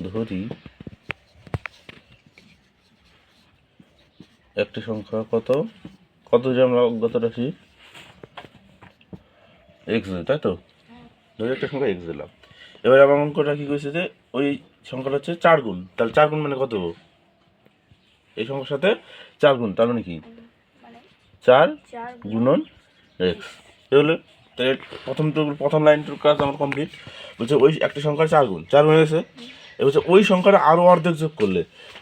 ধরি একটি সংখ্যা কত কত যে আমরা অজ্ঞাত রাশি এক্স দিই, তাই তো? ধরি একটা সংখ্যা এক্স দিলাম। এবার আমার অঙ্কটা কি করেছে যে ওই সংখ্যাটা হচ্ছে 4 গুণ, তাহলে 4 গুণ মানে কত? এই সংখ্যার সাথে 4 গুণ, তার মানে কি 4 গুণন এক্স। এগুলো তাহলে প্রথম লাইনটার কাজ আমার কমপ্লিট। বলছে ওই একটা সংখ্যার 4 গুণ, 4 গুণ হয়েছে। এ বলছে ওই সংখ্যাটা আরও অর্ধেক যোগ করলে,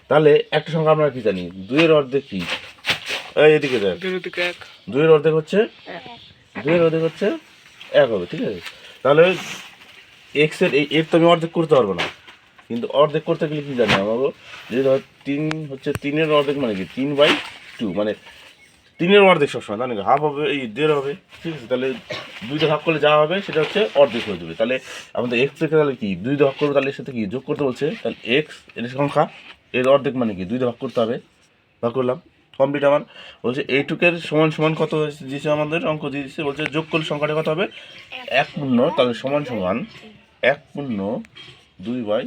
তাহলে একটা সংখ্যা আমরা কি জানি 2-এর অর্ধেক কি? এদিকে দেখ, 2-এর অর্ধেক হচ্ছে 2-এর অর্ধেক হচ্ছে 1 হবে, ঠিক আছে? তাহলে এক্সের এর তো আমি অর্ধেক করতে পারবো না, কিন্তু অর্ধেক করতে গেলে কি জানি আমাকে যে ধর 3 হচ্ছে 3-এর অর্ধেক মানে কি 3/2, মানে 3-এর অর্ধেক সবসময় জানি হাফ হবে, এই 1.5 হবে, ঠিক আছে? তাহলে 2 ভাগ করলে যা হবে সেটা হচ্ছে অর্ধেক হয়ে যাবে। তাহলে আমাদের এক্স থেকে তাহলে কি 2 ভাগ করবো, তাহলে এর সাথে কি যোগ করতে বলছে, তাহলে এক্স এর সংখ্যা এর অর্ধেক মানে কি 2 ভাগ করতে হবে, ভাগ করলাম, কমপ্লিট। আমার বলছে এইটুকের সমান সমান কত দিয়েছে, আমাদের অঙ্ক দিয়ে দিচ্ছে, বলছে যোগ করলে সংখ্যাটা কত হবে 1/, তাহলে সমান সমান 1/2/3।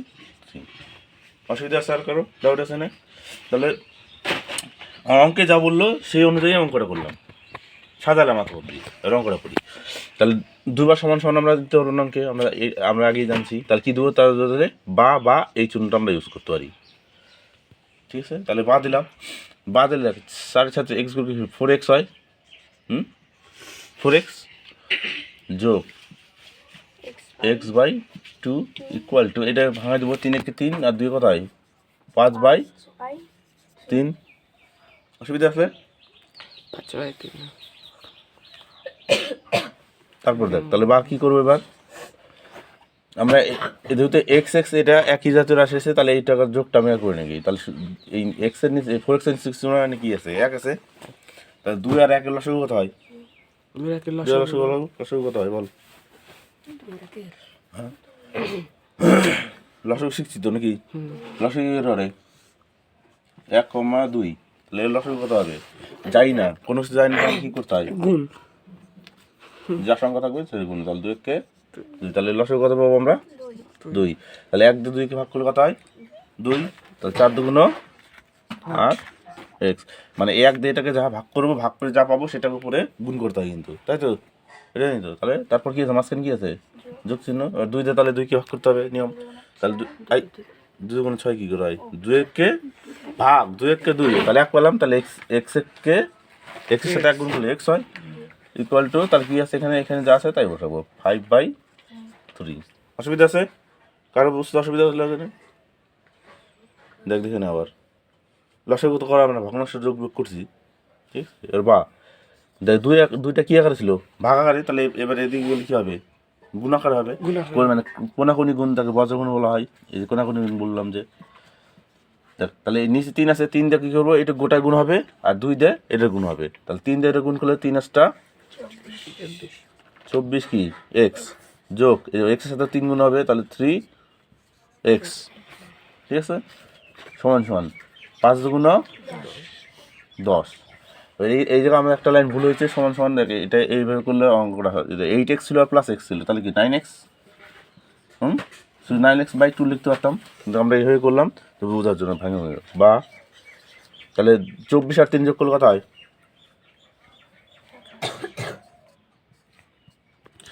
অসুবিধা আছে আর কারো ডাউট আছে না? তাহলে অঙ্কে যা বললো সেই অনুযায়ী অঙ্কটা করলাম, সাজালাম মাথা অব্দি, অঙ্কটা করি। তাহলে 2 সমান সমান আমরা দিতে পারবো না অঙ্কে, আমরা আগেই জানছি। তাহলে কি দেবো, তার বা এই চিহ্নটা আমরা ইউজ করতে পারি, ঠিক আছে? তাহলে বা দিলাম, বা দিলে 4 এক্স গুলো 4x হয়, 4x যোগ x/2 ইকুয়াল টু, এটা ভাঙা দেবো 3-একে 3 আর 2 কত হয় 5/3। অসুবিধা আছে? তারপর দেখ তাহলে বা কি করবো এবার আমরা, যেহেতু এক্স এক্স এটা একই জাতীয় রাশি আছে, তাহলে এই টাকার যোগটা আমি আর করে নিই। তাহলে এই এক্সের নিচে 4x এর 6 মানে কি আছে 1 আছে, তাহলে 2 আর 1 এর লসাগু কত হয়? 2 এর লসাগু কত হয় বল? লসাগু শিখছি তো নাকি? লসাগু কত হয় 1,2, তাহলে এর লসাগু কত হবে? যাই না, কোনো কিছু যাই না, কি করতে হয় গুণ, যা সংখ্যা থাকবে সেই গুণ। তাহলে 2-কে 2, তাহলে লসাগু কত পাবো আমরা 2। তাহলে 1 দিয়ে 2-কে ভাগ করলে কত হয় 2, তাহলে 4 2 আর এক্স, মানে 1 দিয়ে এটাকে যা ভাগ করবো, ভাগ করে যা পাবো সেটার উপরে গুণ করতে হয় কিন্তু, তাই তো? এটা নিত। তাহলে তারপর কি আছে, মাঝখানে কি আছে যোগ চিহ্ন, আর 2 দিয়ে তাহলে 2-কে ভাগ করতে হবে নিয়ম। তাহলে 2 গুণ 6 কি করে হয় 2-কে ভাগ 2-কে 2, তাহলে 1 পেলাম। তাহলে এক্সকে এক্সের সাথে 1 গুণ করলে এক্স হয়, ইকুয়াল টু, তাহলে কি আছে এখানে যা আছে তাই বসাবো 5/3। অসুবিধা আছে কারো? বুঝতে অসুবিধা হলে দেখে না, আবার লসাগু তো করা হবে না, ভগ্নাংশ যোগ বিয়োগ করছি, ঠিক আছে? এবার বা দেখ 2টা কি আকারে ছিল ভাগাকারে, তাহলে এবার এদিকে গেলে কী হবে গুণাকার হবে, মানে কোনাকুনি গুণ, তাকে বজ্রগুণ বলা হয়। এই যে কোনাকুনি গুণ বললাম যে, দেখ তাহলে নিচে 3 আছে, 3 দিয়ে কী করবো, এটা গোটা গুণ হবে, আর 2 দিয়ে এটার গুণ হবে। তাহলে 3 দিয়ে এটা গুণ করলে 3 8টা 24 কি এক্স, যোগ এক্সের সাথে 3 গুণ হবে, তাহলে 3x, ঠিক আছে? সমান সমান 5 গুণ 10। এই জায়গায় আমার একটা লাইন ভুল হয়েছে, সমান সমান দেখে এটা এইভাবে করলে অঙ্কটা হয় 8x ছিল আর +x ছিল, তাহলে কি 9x, শুধু 9x/2 লিখতে পারতাম, কিন্তু আমরা এইভাবে করলাম তো বোঝার জন্য ভাঙে হয়ে গেল। বা তাহলে 24 আর 3 যোগ করলে কত হয়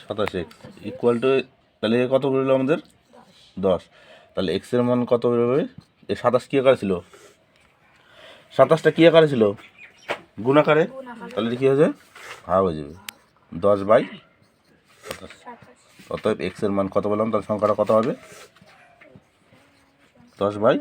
27x ইকুয়াল টু, তাহলে কত বেরোলো আমাদের 10। তাহলে এক্সের মান কত বেরোবে, এই 27 কী আকারে ছিল, 27টা কী আকারে ছিল গুণাকারে, তাহলে কী হয়ে যাবে ভাগ হয়ে যাবে 10/27। অতএব এক্সের মান কত বললাম, তাহলে সংখ্যাটা কত হবে 10/27।